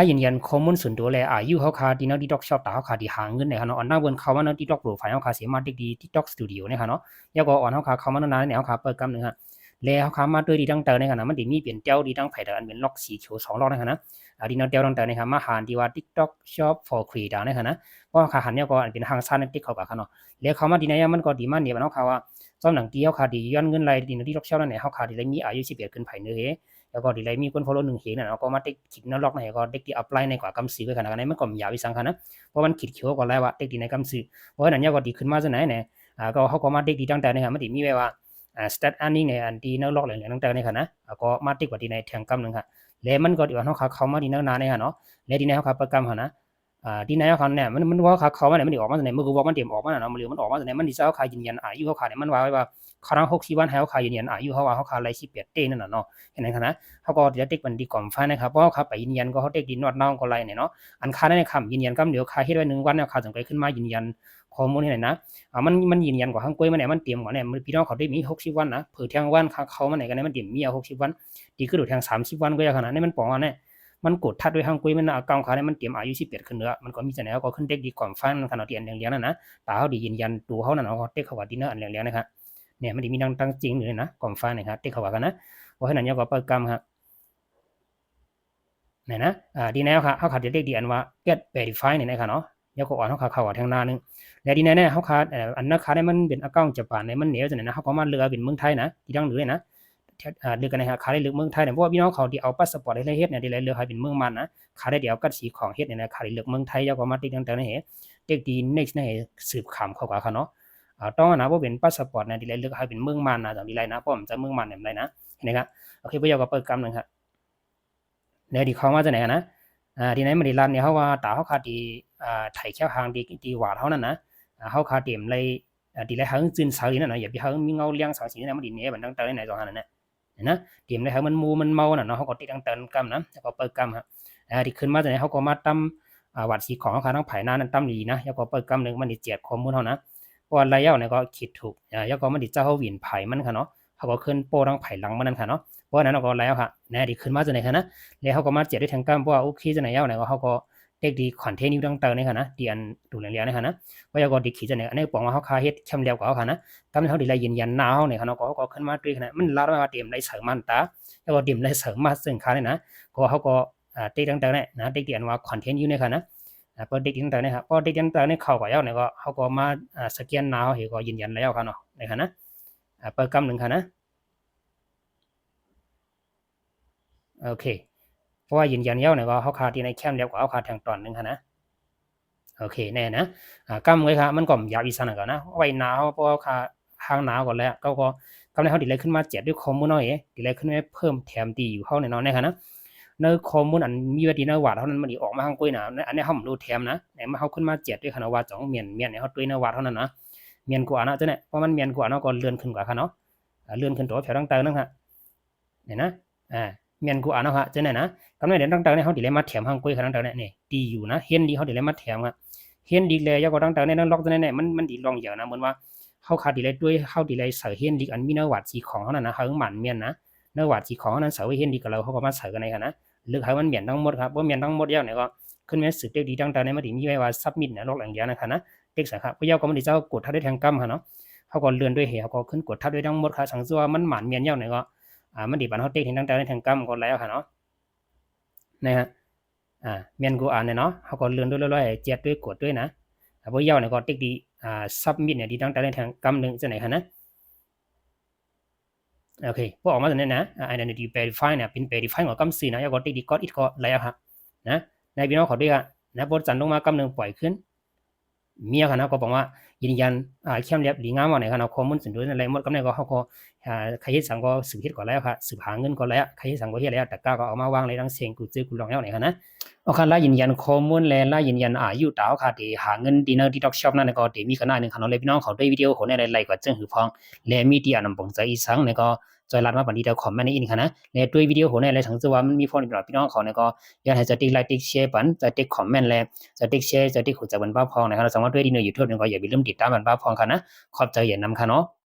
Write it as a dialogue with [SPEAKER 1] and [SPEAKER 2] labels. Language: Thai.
[SPEAKER 1] ยืนยันข้อมูลส่วนตัวเลยอายุเขาขาดีเนาะ TikTok Shop ตาเขาขาดีหาเงินเนี่ยค่ะเนาะอันนั้นบนเขาว่าเนาะ TikTok Profile เขาขาเสียมาดี TikTok Studio เนี่ยค่ะเนาะแล้วก็อ่อนเขาขาเขามานาเนี่ยเขาขาเปิดกำหนึ่งค่ะแล้วเขาขามาด้วยดีตั้งแต่เนี่ยค่ะนะมันดีมีเปลี่ยนเจ้าดีตั้งไผ่แต่อันเป็นล็อกสีเขียว2ล็อกนะคะนะดีเนาะเจ้าตั้งแต่เนี่ยค่ะมาหาดีว่า TikTok Shop for Creator เนี่ยค่ะนะเพราะขาหันเนี่ยก็อันเป็นทางสั้นใน TikTok เขาเนาะแล้วเขามาดีเนี่ยมันก็ดีมันเนี่ยมันเขาว่าสำหรับที่เขาขาดีย้อนเงินรายดีเนาะ TikTok Shop นั่นเนี่ยเขาขาดีเลยมีอายุ11ขึ้นไผ่เนื้อแล้วก็ดีเลยมีคน follow 1เห็นนะก็มาติ๊กคิดนล็อกในก็เด็กที่อัพไลน์ในกว่ากำซื้อขนาดนั้นมันก็มียาวิสังขนะเพราะมันคิดเขียวกว่าแล้วว่าเด็กที่ในกำซื้อเพราะฉะนั้นเนี่ยก็ดีขึ้นมาจะไหนเนี่ยก็เขาก็มาเด็กที่ตั้งแต่เนี่ยมันดีมีไว้ว่าstat earning ในอันที่นล็อกอะไรตั้งแต่เนี่ยค่ะนะก็มาติ๊กว่าที่ในแทงกำหนึ่งค่ะแล้วมันก็ดีว่าเขามาดีนานเนี่ยค่ะเนาะแล้วดีในเขาประกำค่ะนะดีในเขาเนี่ยมันว่าเขามาเนี่ยมันดีออกมาจากไหนมันก็ว่ามันเตรียมออกมาเนาะมันเหลือมันออกมาจากไหนมันดีเจ้าขายยืนยันอายุเขาขายเนี่ยมันว่าไว้ว่าเขาทั้ง60 วันให้เขาขายยืนยันอายุเขาว่าเขาขายไร18เต้นั่นน่ะเนาะเห็นไหมคะนะเขาก็จะเด็กมันดีก่อมฟ้านะครับเพราะเขาไปยืนยันก็เขาเด็กดีนวดน้องก็ไรเนี่ยเนาะอันค่าได้คำยืนยันก็เดี๋ยวค่าเฮ็ดไว้1 วันเนี่ยค่าสังเกตขึ้นมายืนยันข้อมูลให้หน่อยนะมันยืนยันกว่าข้างกล้วยมันเนี่ยมันเตรียมกว่าเนี่ยพี่น้องเขาได้มี60 วันนะเผื่อเที่ยงวันเขามันไหนกันเนี่ยมันเตรียมมี60 วันดีขึ้นดูแทง30 วันก็อย่างขนาดนี้มันปองว่าเนี่ยมันกดทัดด้วยข้างกล้วยมันเอากองเขาเนี่ยมันเตรียมอายุ11ขึ้นเนื้อมันก็มีแต่แนวก็ขึ้นเด็กดีก่อมฟ้าขนาดเตียนเลี้ยงๆนั่นนะตาเขาดียืนยันตัวเขานั่นเนาะเด็กเขาว่าดีเนื้ออันเลี้ยงๆนะครับเนี่ยมันมีตั้งจริงอยู่เลยนะก่อมฟ้าเนี่ยครับเด็กเขาว่ากันนะเพราะฉะนั้นเนี่ยก็เปิดกรรมครับเนี่ยนะดีแนวค่ะเขาขาดเด็กดีอันว่า get verify เนี่ยนะคะเนาะแล้วก็อ่อนเขาขาเขาทางหน้านึงแล้วดีแน่ๆเขาขาดอันนั้นขาดได้มันเป็นอากาศญี่ปุ่นเนี่ยมันเหนียวจังนะเขาก็มาเลือกเป็นเมืองไทยนะที่ดังหรือนะเลือกกันนะฮะขาได้เลือกเมืองไทยเนี่ยเพราะว่าพี่น้องเขาที่เอาพาสปอร์ตให้เฮ็ดเนี่ยที่เลือกให้เป็นเมืองมันนะขาได้เดี๋ยวกัดสีของเฮ็ดเนี่ยนะขาได้เลือกเมืองไทยแล้วก็มาติดตั้งแต่ในเหตุเด็กดี next ในสืบขำเขากว่าเขาเนาะต้องนะว่าเป็นพาสปอร์ตเนี่ยที่เลือกให้เป็นเมืองมันนะจังดีไรนะเพราะมันจะเมืองมันเนี่ยไรนะเห็นไหมครับโอเคพี่ยาวก็เปิดกำหนึ่งครับแล้วที่เขามาจากไหนนะที่ไหนมาดีร้านเนี่ยเขาว่าตาเขาขาดที่ไถแค่หางที่หวาดเขานั่นนะเขาขาดเต็มเลยที่ไรหางจืนสาวนั่นนะอย่าไปหางมีเงาเลี้ยงสาวสีนั่นมันดีเนี่ยมันตั้งแต่ไหนตอนนั้นนะนะเต็มเลยหางมันมูมันเมาน่ะเนาะเขาก็ติดตั้งแต่กำนะแล้วก็เปิดกำครับที่ขึ้นมาจากไหนเขาก็มาตั้มวัดสีของเขาทั้งไผ่หน้านั้นตั้มดีนะแล้วก็เปิดกำหนึ่งมันดีเจียดข้อมูลเขานะเพราะว่าระยะเนี่ยก็คิดถูกแล้วก็มันดีเจ้าเขาหวินไผ่มันค่ะเนาะเขาก็ขึ้นโป้ทั้งไผ่หลังมันนั่นค่ะเนาะเพราะนั้นเราก็แล้วค่ะนะที่ขึ้นมาจากไหนคะนะแล้วเขาก็มาเจ็ดด้วยทางกล้ามเพราะว่าโอเคจะไหนยาวไหนก็เขาก็เด็กดีคอนเทนต์อยู่ตั้งแต่นี่ค่ะนะดีอันดูเรียนๆนี่ค่ะนะว่าก็ดีขีจะไหนอันนี้ปองว่าเขาคาเฮ็ดแชมป์เดียวกับเขาค่ะนะกำลังเขาดีไรยืนยันหนาวเนี่ยค่ะเนาะก็ขึ้นมาด้วยค่ะนะมันลาดมาเตรียมไรเสริมมันตาแล้วก็เตรียมไรเสริมมาซึ่งค่าเนี่ยนะก็เขาก็เด็กตั้งแต่เนี่ยนะเด็กเรียนว่าคอนเทนต์อยู่เนี่ยค่ะนะพอเด็กตั้งแต่เนี่ยครับพอเด็กตั้งแต่เนี่ยเข้ากับยาวเนี่ยก็เขาก็มาสแกนหนาวเห็นก็ยืนยันแล้วค่ะเนาะในค่ะนะเปิดกำหนึ่งค่ะนะโอเคเพราะว่ายืนยันเย้าเนี่ยก็เขาขาดที่ในแคมป์เดียวกับเขาขาดทางตอนหนึ่งค่ะนะโอเคแน่นะกำไว้ครับมันก็อยากอีสานก่อนนะไว้หนาวเพราะขาหางหนาวก่อนแล้วก็กำลังเขาดีเลยขึ้นมาเจ็ดด้วยข้อมูลน้อยดีเลยขึ้นมาเพิ่มแถมตีอยู่เขาในนอนในค่ะนะในข้อมูลอันมีวัดีนวัดเท่านั้นมันออกมาข้างกุ้ยนะอันนี้เขาไม่รู้แถมนะแต่มาเขาขึ้นมาเจ็ดด้วยคณะว่าจ่องเมียนเนี่ยเขาด้วยนวัดเท่านั้นนะเมียนกว่านะเจ้าเนี่ยเพราะมันเมียนกว่าเนาะก็เลื่อนขึ้นกว่าค่ะเนาะเลื่อนขึ้นตัวแถวต่างๆนั่นค่ะเนี่ยนะเมียนกูอ่านเนาะฮะเจ้าเนี่ยนะกำเนิดเด่นต่างๆเนี่ยเขาดีเลยมาแถมห้างกุ้ยขนาดต่างๆเนี่ยนี่ดีอยู่นะเห็นดีเขาดีเลยมาแถมครับเห็นดีเลยยาก็ต่างๆเนี่ยนั่นล็อกตัวเนี่ยมันดีลองเยอะนะเหมือนว่าเขาขาดดีเลยด้วยเขาดีเลยเสือเห็นดีอันมีเนื้อหวาดสีของเขานั่นนะเขาหมันเมียนนะเนื้อหวาดสีของเขานั้นเสือเห็นดีกับเราเขาก็มาเสือกันในค่ะนะหรือเขามันเมียนทั้งหมดครับว่าเมียนทั้งหมดเย้าเนี่ยก็ขึ้นมาสืบเด็กดีต่างๆเนี่ยมาดีมีไว้ว่าซับมิดเนี่ยล็อกอย่างเดียวนะคะนะเด็กสังครับพวกเย้าก็มันดีเจ้ากดทัดด้วยทางกำค่ะเนาะเขาก็เลื่อนด้วยเหตุเขาก็ขึ้นกดทัดด้วยทั้งหมดค่ะสังเกตว่ามันหมันเมียนเย้าเนี่ยก็มันดีบันเขาเด็กเห็นต่างๆในทางกำก็แล้วค่ะเนาะนะฮะเมียนกูอ่านเนี่ยเนาะเขาก็เลื่อนด้วยร้อยๆเจ็ดด้วยกดด้วยนะพวกเย้าเนี่ยก็ติ๊กดีซับมิดเนี่ยดีตั้งแต่ในทางกำหนึ่งจะไหนคะนะโอเคพวกออกมาจากนี้นะidentity verify เนี่ยเป็น verify ของกำสี่นะแล้วก็ติ๊กดีก็อีกก็แล้วครับนะในพี่น้องขอด้วยกันนะบทจันลงมากำหนึ่งปล่อยขึ้นเมียค่ะนะก็บอกว่ายืนยันเข้มเรียบดีงามว่าไหนค่ะเนาะข้อมูลส่วนตัวอะไรหมดกำเนี่ยก็เขาก็ใครเฮ็ดสังก็สืบเฮ็ดก่อนแล้วค่ะสืบหาเงินก่อนแล้วใครเฮ็ดสังก็เฮ็ดแล้วแต่ก้าก็เอามาวางในทั้งเสียงกูซื้อกูลองแล้วไหนค่ะนะโอเคแล้วยืนยันข้อมูลและยืนยันอายุตาค่ะที่หาเงินดีเนอร์ที่ด็อกช็อปนั่นก็ที่มีขนาดหนึ่งค่ะเนาะเลยพี่น้องเขาด้วยวิดีโอคนในไลค์ก็จึงหือพองและมีที่อันนำปงใจอีสังเนี่ยก็จอยรัดมาบันดีเดียวคอมเมนต์ในอินค่ะนะและด้วยวิดีโอคนในอะไรทั้งตัวมันมีพอดีพี่น้องเขาเนี่ยก็อยากให้จะติ๊กไลค์ติ๊กแชร์ปันจะติ๊กคอมเมนต์และจะติ๊กแชร์จะติ๊กหัวใจบนบ้าพองนะครับสามารถด้วยดีเนอร์ยูทูบเนี่ยก็อย่าลืมติดตามบนบ้าพองค่ะนะขอบใจอย่านำค่ะเนาะ